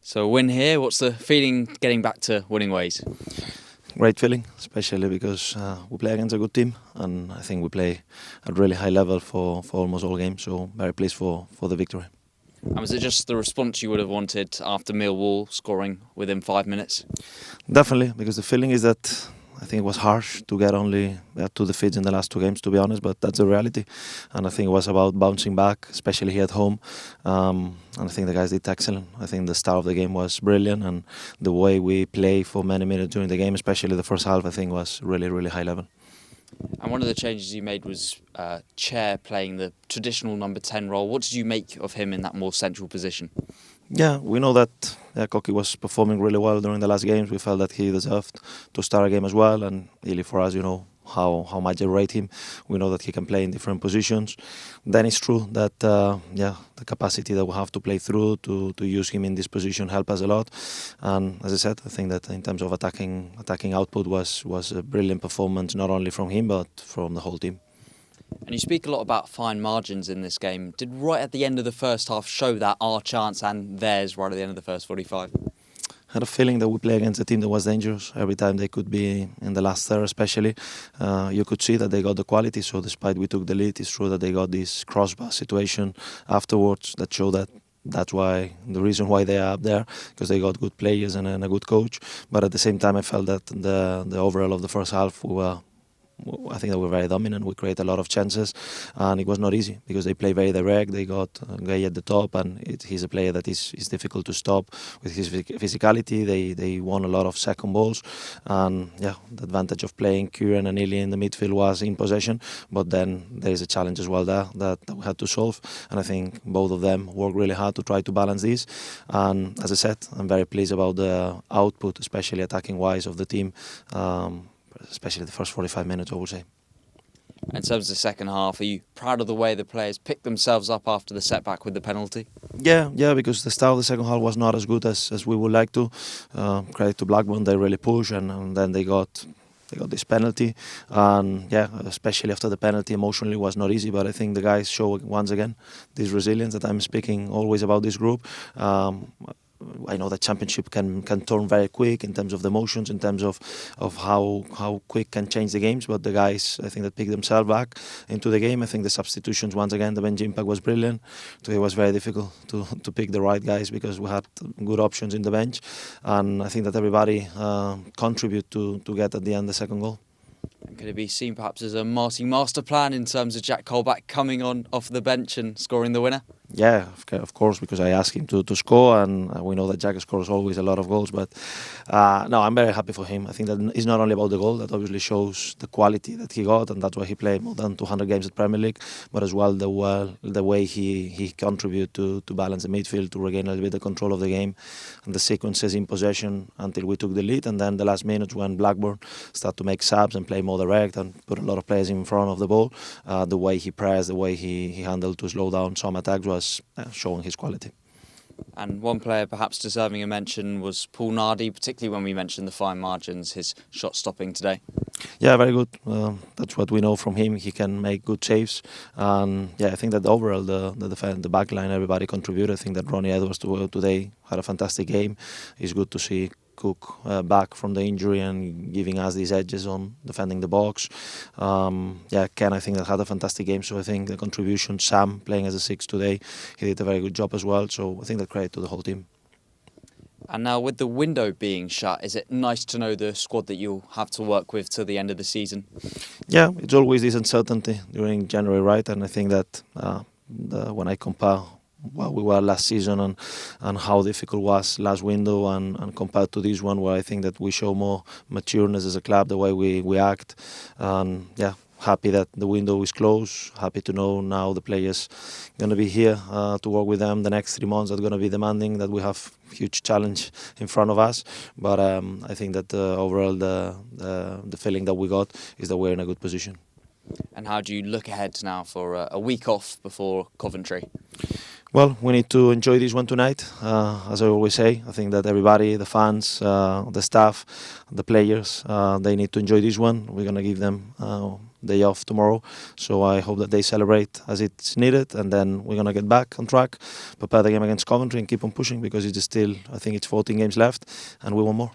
So a win here, what's the feeling getting back to winning ways? Great feeling, especially because we play against a good team, and I think we play at really high level for almost all games. So very pleased for the victory. And was it just the response you would have wanted after Millwall scoring within 5 minutes? Definitely, because the feeling is that I think it was harsh to get only 2 defeats in the last 2 games, to be honest, but that's the reality. And I think it was about bouncing back, especially here at home. And I think the guys did excellent. I think the start of the game was brilliant, and the way we play for many minutes during the game, especially the first half, I think was really, really high level. And one of the changes you made was Chair playing the traditional number 10 role. What did you make of him in that more central position? Yeah, we know that Koki was performing really well during the last games. We felt that he deserved to start a game as well, and really for us, how much I rate him. We know that he can play in different positions. Then it's true that the capacity that we have to play through to use him in this position help us a lot. And as I said, I think that in terms of attacking output was a brilliant performance, not only from him but from the whole team. And you speak a lot about fine margins in this game. Did right at the end of the first half show that our chance and theirs right at the end of the first 45? I had a feeling that we play against a team that was dangerous. Every time they could be in the last third especially, you could see that they got the quality. So despite we took the lead, it's true that they got this crossbar situation afterwards that showed that that's why the reason why they are up there, because they got good players and a good coach. But at the same time, I felt that the overall of the first half I think they were very dominant. We created a lot of chances, and it was not easy because they play very direct. They got Gay at the top, and he's a player that is difficult to stop with his physicality. They won a lot of second balls, and the advantage of playing Kieran and Ilya in the midfield was in possession. But then there is a challenge as well there that we had to solve, and I think both of them worked really hard to try to balance this. And as I said, I'm very pleased about the output, especially attacking wise of the team. Especially the first 45 minutes, I would say. In terms of the second half, are you proud of the way the players picked themselves up after the setback with the penalty? Yeah, because the start of the second half was not as good as we would like to. Credit to Blackburn, they really pushed, and then they got this penalty, and especially after the penalty, emotionally was not easy. But I think the guys show once again this resilience that I'm speaking always about this group. I know that championship can turn very quick in terms of the emotions, in terms of how quick can change the games. But the guys, I think, that picked themselves back into the game. I think the substitutions, once again, the bench impact was brilliant. Today was very difficult to pick the right guys because we had good options in the bench, and I think that everybody contribute to get at the end the second goal. And could it be seen perhaps as a Martí master plan in terms of Jack Colback coming on off the bench and scoring the winner? Yeah, of course, because I asked him to score, and we know that Jack scores always a lot of goals. But no, I'm very happy for him. I think that it's not only about the goal, that obviously shows the quality that he got, and that's why he played more than 200 games at Premier League, but as well the way he contributed to balance the midfield, to regain a little bit the control of the game, and the sequences in possession until we took the lead, and then the last minutes when Blackburn started to make subs and play more direct and put a lot of players in front of the ball. The way he pressed, the way he handled to slow down some attacks was showing his quality. And one player perhaps deserving a mention was Paul Nardi, particularly when we mentioned the fine margins, his shot stopping today. Yeah, very good. That's what we know from him. He can make good saves, and I think that overall the back line, everybody contributed. I think that Ronnie Edwards today had a fantastic game. It's good to see Cook back from the injury and giving us these edges on defending the box. Ken, I think, that had a fantastic game. So I think the contribution, Sam playing as a 6 today, he did a very good job as well. So I think that credit to the whole team. And now with the window being shut, is it nice to know the squad that you'll have to work with till the end of the season? Yeah, it's always this uncertainty during January, right? And I think that when I compare what we were last season and how difficult was last window and compared to this one, where I think that we show more matureness as a club, the way we act, and happy that the window is closed. Happy to know now the players going to be here to work with them. The next 3 months are going to be demanding, that we have huge challenge in front of us. But I think that overall the feeling that we got is that we're in a good position. And how do you look ahead now for a week off before Coventry? Well, we need to enjoy this one tonight. As I always say, I think that everybody, the fans, the staff, the players, they need to enjoy this one. We're going to give them day off tomorrow. So I hope that they celebrate as it's needed, and then we're gonna get back on track, prepare the game against Coventry, and keep on pushing because it's still, I think it's 14 games left, and we want more.